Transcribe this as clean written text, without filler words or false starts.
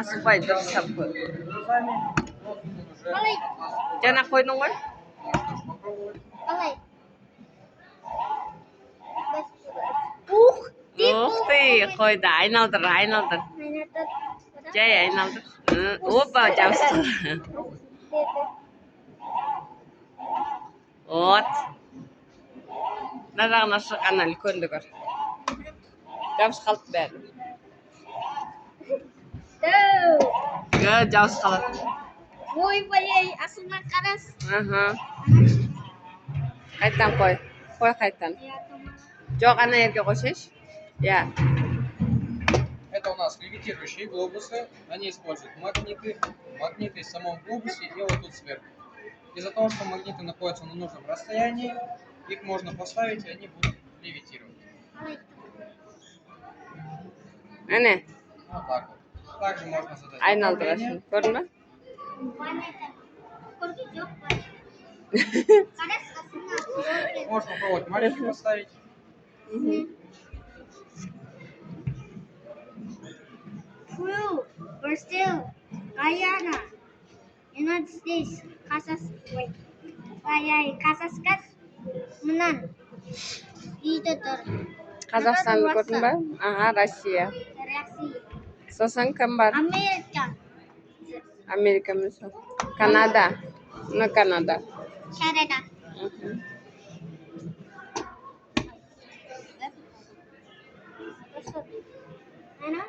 Спайдер сапы. Жана койдуң ғой? Ух ты, койды. Айналдыр. Жай айналдыр. Опа, жабыстыр. Вот. Нарағына шыққан үлкенді көр. Жабыс қалды бәрі. Жабыс қалады. Ой, бәлей, асыңа қарас. Қайтан қой. Қой қайтан. Жоқ, ана ерге қойсайшы. Я. Это у нас левитирующие глобусы. Они используют магниты в самом глобусе и вот тут сверху. Из-за того, что магниты находятся на нужном расстоянии, их можно поставить, и они будут левитировать. Әне. Вот так вот. Также можно задать Айналдырасың. Көрдің бе? Можно попробовать маленький поставить. Peru, Brazil, Guyana, United States, Kazakhstan, Мынан. Үйді тұр. Қазақстанды көрдің бе? Аға, Россия. Сосын кім бар? Америка. Америка мысал. Канада. Ну, Канада. Канада. Ana?